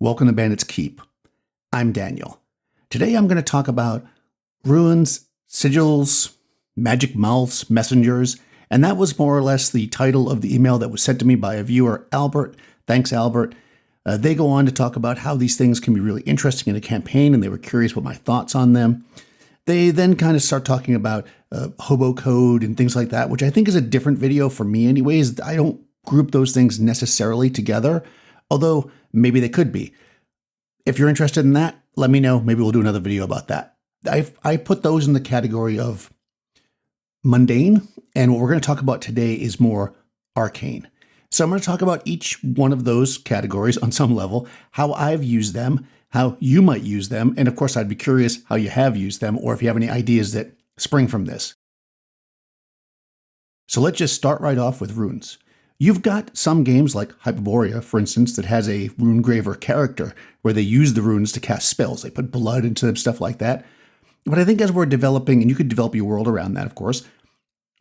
Welcome to Bandit's Keep. I'm Daniel. Today I'm going to talk about runes, sigils, magic mouths, messengers, and that was more or less the title of the email that was sent to me by a viewer, Albert. Thanks, Albert. They go on to talk about how these things can be really interesting in a campaign, and they were curious what my thoughts on them. They then kind of start talking about hobo code and things like that, which I think is a different video for me anyways. I don't group those things necessarily together, although maybe they could be. If you're interested in that, let me know. Maybe we'll do another video about that. I put those in the category of mundane, and what we're going to talk about today is more arcane. So I'm going to talk about each one of those categories on some level, how I've used them, how you might use them, and of course I'd be curious how you have used them or if you have any ideas that spring from this. So let's just start right off with runes. You've got some games like Hyperborea, for instance, that has a rune graver character where they use the runes to cast spells. They put blood into them, stuff like that. But I think as we're developing, and you could develop your world around that, of course,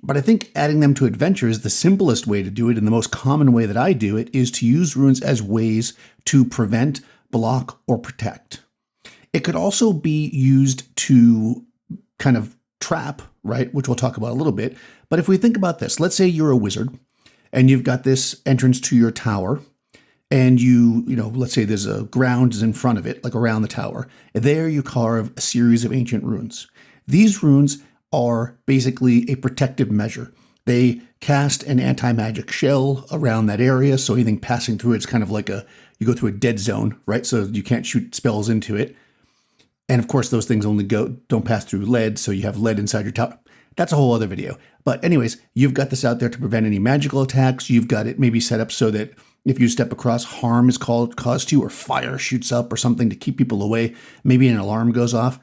but I think adding them to adventures, the simplest way to do it and the most common way that I do it is to use runes as ways to prevent, block, or protect. It could also be used to kind of trap, right? Which we'll talk about a little bit. But if we think about this, let's say you're a wizard and you've got this entrance to your tower and let's say there's a ground is in front of it, like around the tower. There you carve a series of ancient runes. These runes are basically a protective measure. They cast an anti-magic shell around that area, so anything passing through it's kind of like you go through a dead zone, right? So you can't shoot spells into it. And of course, those things only don't pass through lead, so you have lead inside your tower. That's a whole other video. But anyways, you've got this out there to prevent any magical attacks. You've got it maybe set up so that if you step across, harm is caused to you, or fire shoots up or something to keep people away. Maybe an alarm goes off.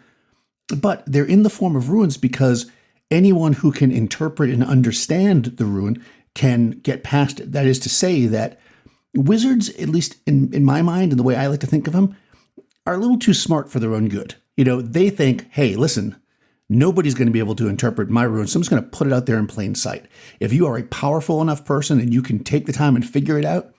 But they're in the form of runes because anyone who can interpret and understand the rune can get past it. That is to say that wizards, at least in my mind and the way I like to think of them, are a little too smart for their own good. They think, hey, listen, nobody's going to be able to interpret my rune, so I'm just going to put it out there in plain sight. If you are a powerful enough person and you can take the time and figure it out,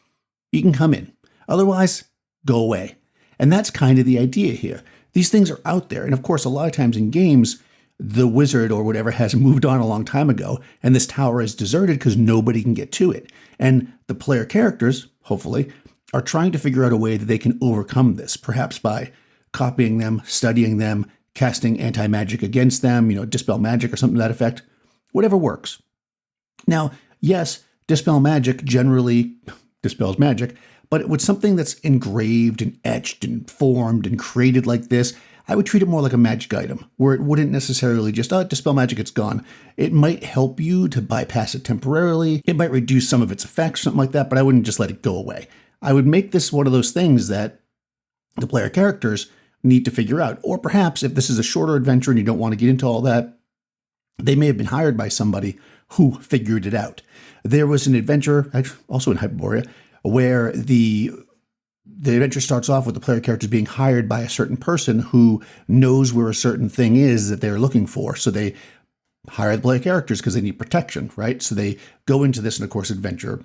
you can come in. Otherwise, go away. And that's kind of the idea here. These things are out there. And of course, a lot of times in games, the wizard or whatever has moved on a long time ago, and this tower is deserted because nobody can get to it. And the player characters, hopefully, are trying to figure out a way that they can overcome this, perhaps by copying them, studying them, casting anti-magic against them, dispel magic or something to that effect, whatever works. Now, yes, dispel magic generally dispels magic, but with something that's engraved and etched and formed and created like this, I would treat it more like a magic item, where it wouldn't necessarily just, dispel magic, it's gone. It might help you to bypass it temporarily. It might reduce some of its effects, something like that, but I wouldn't just let it go away. I would make this one of those things that the player characters need to figure out. Or perhaps if this is a shorter adventure and you don't want to get into all that, they may have been hired by somebody who figured it out. There was an adventure, also in Hyperborea, where the adventure starts off with the player characters being hired by a certain person who knows where a certain thing is that they're looking for. So they hire the player characters because they need protection, right? So they go into this, and of course, adventure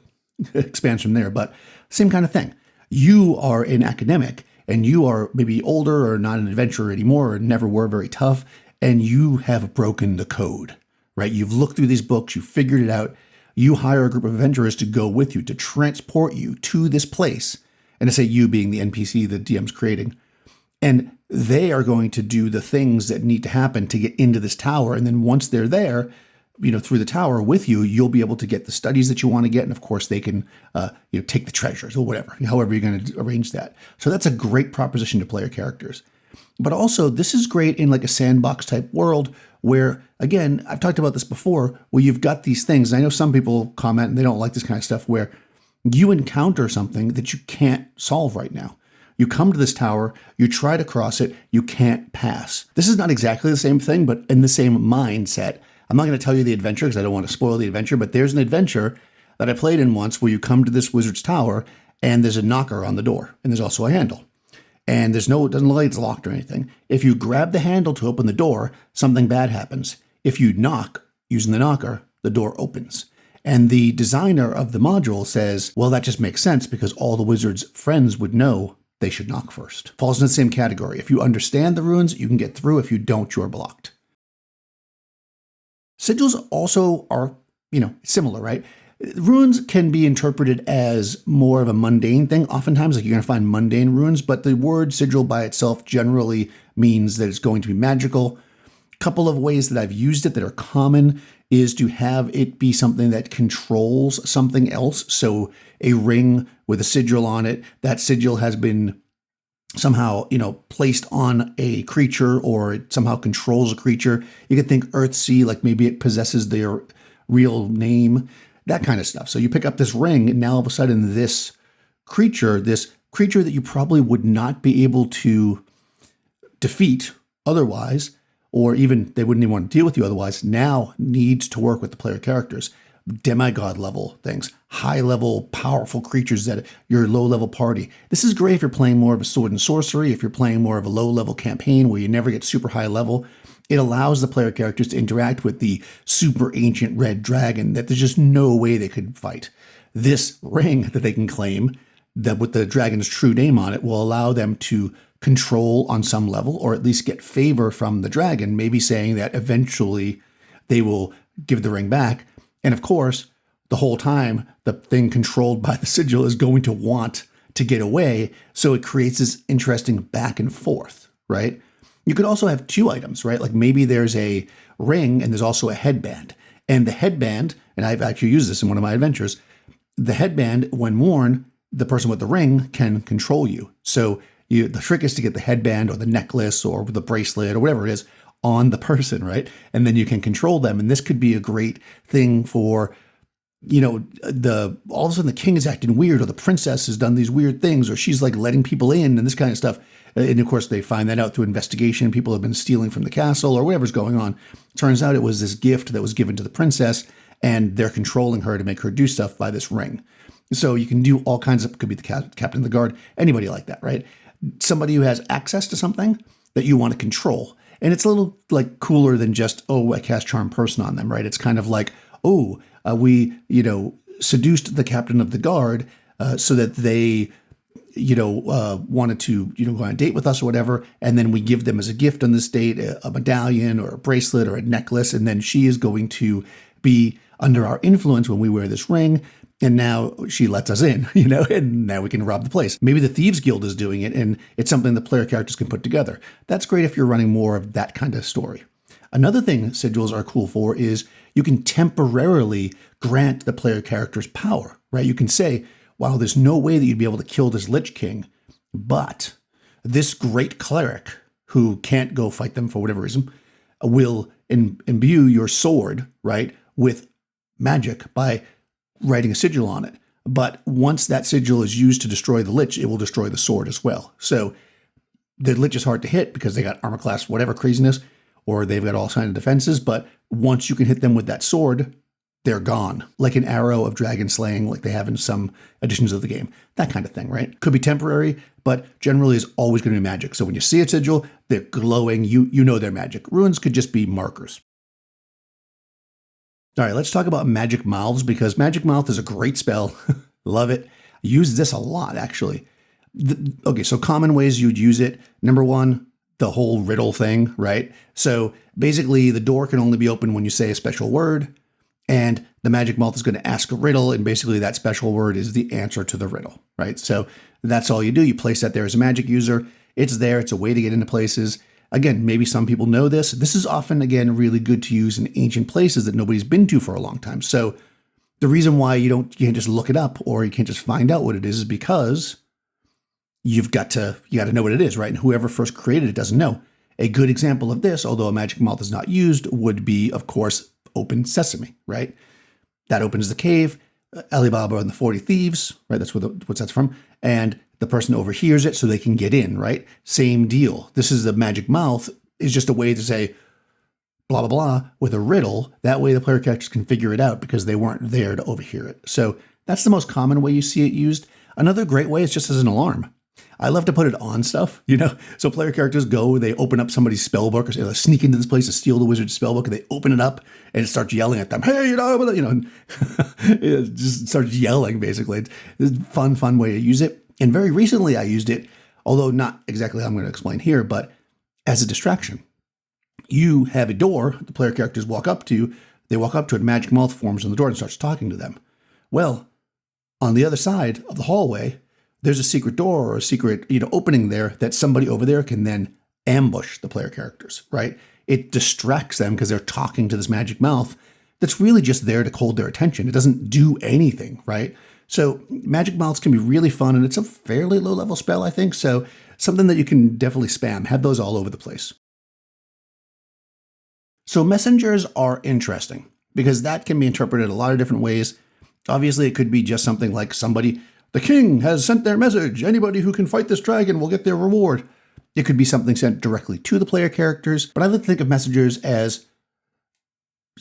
expands from there. But same kind of thing. You are an academic, and you are maybe older or not an adventurer anymore or never were very tough, and you have broken the code, right? You've looked through these books, you figured it out. You hire a group of adventurers to go with you, to transport you to this place. And to say you being the NPC the DM's creating. And they are going to do the things that need to happen to get into this tower. And then once they're there, through the tower with you, you'll be able to get the studies that you want to get. And of course, they can, take the treasures or whatever, however you're going to arrange that. So that's a great proposition to player characters. But also, this is great in like a sandbox type world where, again, I've talked about this before, where you've got these things. And I know some people comment and they don't like this kind of stuff where you encounter something that you can't solve right now. You come to this tower, you try to cross it, you can't pass. This is not exactly the same thing, but in the same mindset. I'm not going to tell you the adventure because I don't want to spoil the adventure, but there's an adventure that I played in once where you come to this wizard's tower and there's a knocker on the door and there's also a handle. And it doesn't look like it's locked or anything. If you grab the handle to open the door, something bad happens. If you knock using the knocker, the door opens. And the designer of the module says, well, that just makes sense because all the wizard's friends would know they should knock first. Falls in the same category. If you understand the runes, you can get through. If you don't, you're blocked. Sigils also are, similar, right? Runes can be interpreted as more of a mundane thing. Oftentimes, like, you're going to find mundane runes, but the word sigil by itself generally means that it's going to be magical. A couple of ways that I've used it that are common is to have it be something that controls something else. So a ring with a sigil on it, that sigil has been somehow, placed on a creature, or it somehow controls a creature. You could think Earthsea, like maybe it possesses their real name, that kind of stuff. So you pick up this ring, and now all of a sudden this creature that you probably would not be able to defeat otherwise, or even they wouldn't even want to deal with you otherwise, now needs to work with the player characters. Demigod level things, high level, powerful creatures that your low level party. This is great if you're playing more of a sword and sorcery, if you're playing more of a low level campaign where you never get super high level. It allows the player characters to interact with the super ancient red dragon that there's just no way they could fight. This ring that they can claim, that with the dragon's true name on it, will allow them to control on some level, or at least get favor from the dragon, maybe saying that eventually they will give the ring back. And of course, the whole time, the thing controlled by the sigil is going to want to get away. So it creates this interesting back and forth, right? You could also have two items, right? Like maybe there's a ring and there's also a headband. And the headband, and I've actually used this in one of my adventures, the headband, when worn, the person with the ring can control you. So the trick is to get the headband or the necklace or the bracelet or whatever it is on the person, right? And then you can control them. And this could be a great thing for, all of a sudden the king is acting weird, or the princess has done these weird things, or she's like letting people in and this kind of stuff. And of course, they find that out through investigation. People have been stealing from the castle or whatever's going on. Turns out it was this gift that was given to the princess, and they're controlling her to make her do stuff by this ring. So you can do all kinds of, could be the captain of the guard, anybody like that, right? Somebody who has access to something that you want to control. And it's a little like cooler than just, I cast Charm Person on them, right? It's kind of like, we, seduced the captain of the guard so that they, wanted to, go on a date with us or whatever. And then we give them as a gift on this date a medallion or a bracelet or a necklace. And then she is going to be under our influence when we wear this ring. And now she lets us in, and now we can rob the place. Maybe the Thieves Guild is doing it, and it's something the player characters can put together. That's great if you're running more of that kind of story. Another thing sigils are cool for is you can temporarily grant the player characters power, right? You can say, wow, there's no way that you'd be able to kill this Lich King, but this great cleric who can't go fight them for whatever reason will imbue your sword, right, with magic by writing a sigil on it. But once that sigil is used to destroy the Lich, it will destroy the sword as well. So the Lich is hard to hit because they got armor class, whatever craziness, or they've got all kinds of defenses. But once you can hit them with that sword, they're gone. Like an arrow of dragon slaying, like they have in some editions of the game. That kind of thing, right? Could be temporary, but generally is always going to be magic. So when you see a sigil, they're glowing, you know they're magic. Runes could just be markers. All right, let's talk about Magic Mouths, because Magic Mouth is a great spell. Love it. I use this a lot, actually. Okay, so common ways you'd use it. Number one, the whole riddle thing, right? So basically, the door can only be opened when you say a special word, and the Magic Mouth is going to ask a riddle, and basically that special word is the answer to the riddle, right? So that's all you do. You place that there as a magic user. It's there. It's a way to get into places. Again, maybe some people know this. This is often, again, really good to use in ancient places that nobody's been to for a long time. So the reason why you can't just look it up or you can't just find out what it is because you got to know what it is, right? And whoever first created it doesn't know. A good example of this, although a Magic Mouth is not used, would be, of course, Open Sesame, right? That opens the cave. Alibaba and the 40 Thieves, right? That's what's that's from. And the person overhears it so they can get in, right? Same deal. This is the Magic Mouth is just a way to say blah, blah, blah with a riddle. That way the player characters can figure it out because they weren't there to overhear it. So that's the most common way you see it used. Another great way is just as an alarm. I love to put it on stuff, So player characters go, they open up somebody's spell book or they sneak into this place to steal the wizard's spell book, and they open it up and it starts yelling at them. Hey, it just starts yelling basically. It's a fun way to use it. And very recently I used it although not exactly how I'm going to explain here, but as a distraction. You have a door the player characters walk up to. They walk up to it, magic mouth forms on the door and starts talking to them. Well, on the other side of the hallway, there's a secret door or a secret, opening there that somebody over there can then ambush the player characters, right? It distracts them because they're talking to this magic mouth that's really just there to hold their attention. It doesn't do anything, right? So magic mouths can be really fun, and it's a fairly low-level spell, I think, so something that you can definitely spam. Have those all over the place. So messengers are interesting because that can be interpreted a lot of different ways. Obviously, it could be just something like the king has sent their message. Anybody who can fight this dragon will get their reward. It could be something sent directly to the player characters, but I like to think of messengers as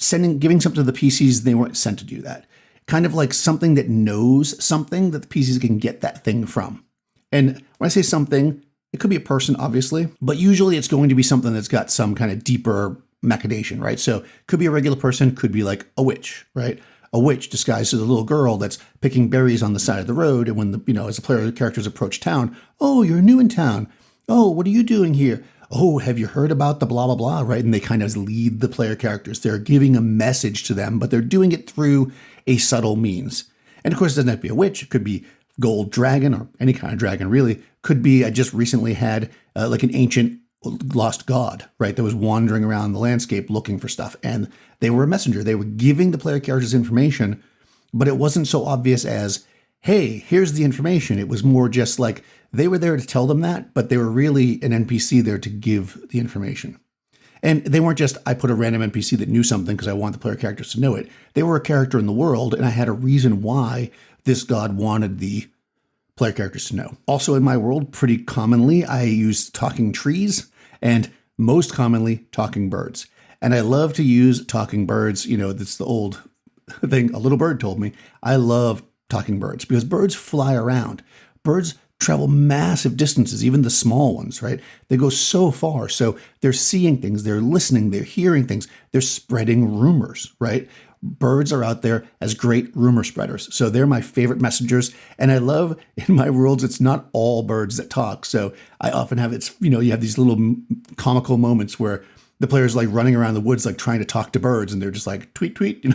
giving something to the PCs they weren't sent to do that. Kind of like something that knows something that the PCs can get that thing from. And when I say something, it could be a person, obviously, but usually it's going to be something that's got some kind of deeper machination, right? So it could be a regular person, could be like a witch, right? A witch disguised as a little girl that's picking berries on the side of the road. And when as the player characters approach town, oh, you're new in town. Oh, what are you doing here? Oh, have you heard about the blah, blah, blah, right? And they kind of lead the player characters. They're giving a message to them, but they're doing it through a subtle means. And of course, it doesn't have to be a witch. It could be gold dragon or any kind of dragon, really. Could be, I just recently had like an ancient lost god, right? That was wandering around the landscape looking for stuff. And they were a messenger. They were giving the player characters information, but it wasn't so obvious as, hey, here's the information. It was more just like they were there to tell them that, but they were really an NPC there to give the information. And they weren't just, I put a random NPC that knew something because I want the player characters to know it. They were a character in the world, and I had a reason why this god wanted the player characters to know. Also in my world, pretty commonly, I use talking trees and most commonly talking birds. And I love to use talking birds. That's the old thing a little bird told me. I love talking birds because birds fly around. Birds travel massive distances, even the small ones, right? They go so far. So they're seeing things, they're listening, they're hearing things, they're spreading rumors, right? Birds are out there as great rumor spreaders. So they're my favorite messengers. And I love in my worlds, it's not all birds that talk. So I often have you have these little comical moments where the player's like running around the woods, like trying to talk to birds. And they're just like, tweet, tweet.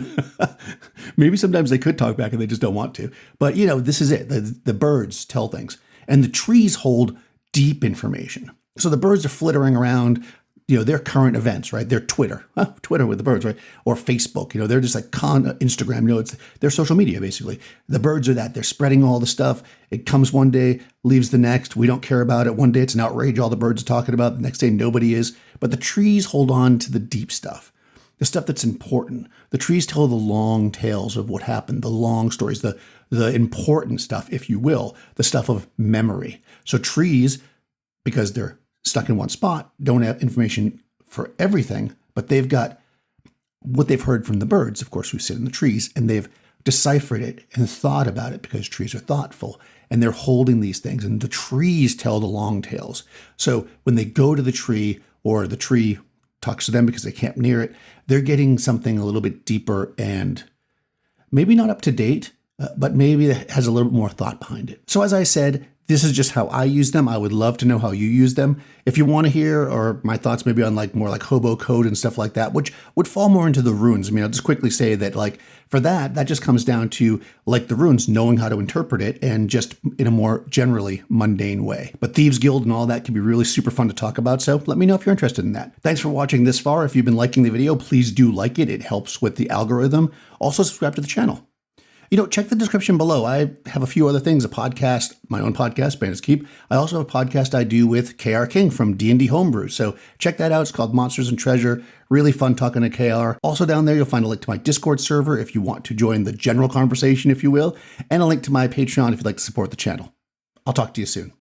Maybe sometimes they could talk back and they just don't want to. But, this is it. The birds tell things. And the trees hold deep information. So the birds are flittering around, their current events, right? Their Twitter, Twitter with the birds, right? Or Facebook, they're just like Instagram, it's their social media, basically. The birds are that. They're spreading all the stuff. It comes one day, leaves the next. We don't care about it. One day it's an outrage all the birds are talking about. The next day nobody is. But the trees hold on to the deep stuff, the stuff that's important. The trees tell the long tales of what happened, the long stories, the important stuff, if you will, the stuff of memory. So trees, because they're stuck in one spot, don't have information for everything, but they've got what they've heard from the birds, of course, who sit in the trees, and they've deciphered it and thought about it because trees are thoughtful, and they're holding these things, and the trees tell the long tales. So when they go to the tree, or the tree talks to them because they can't near it, they're getting something a little bit deeper and maybe not up to date, but maybe it has a little bit more thought behind it. So as I said, this is just how I use them. I would love to know how you use them. If you want to hear, or my thoughts maybe on more like hobo code and stuff like that, which would fall more into the runes. I'll just quickly say that for that just comes down to the runes, knowing how to interpret it and just in a more generally mundane way. But Thieves Guild and all that can be really super fun to talk about. So let me know if you're interested in that. Thanks for watching this far. If you've been liking the video, please do like it. It helps with the algorithm. Also subscribe to the channel. Check the description below. I have a few other things, a podcast, my own podcast, Bandits Keep. I also have a podcast I do with KR King from D&D Homebrew. So check that out. It's called Monsters and Treasure. Really fun talking to KR. Also down there, you'll find a link to my Discord server if you want to join the general conversation, if you will, and a link to my Patreon if you'd like to support the channel. I'll talk to you soon.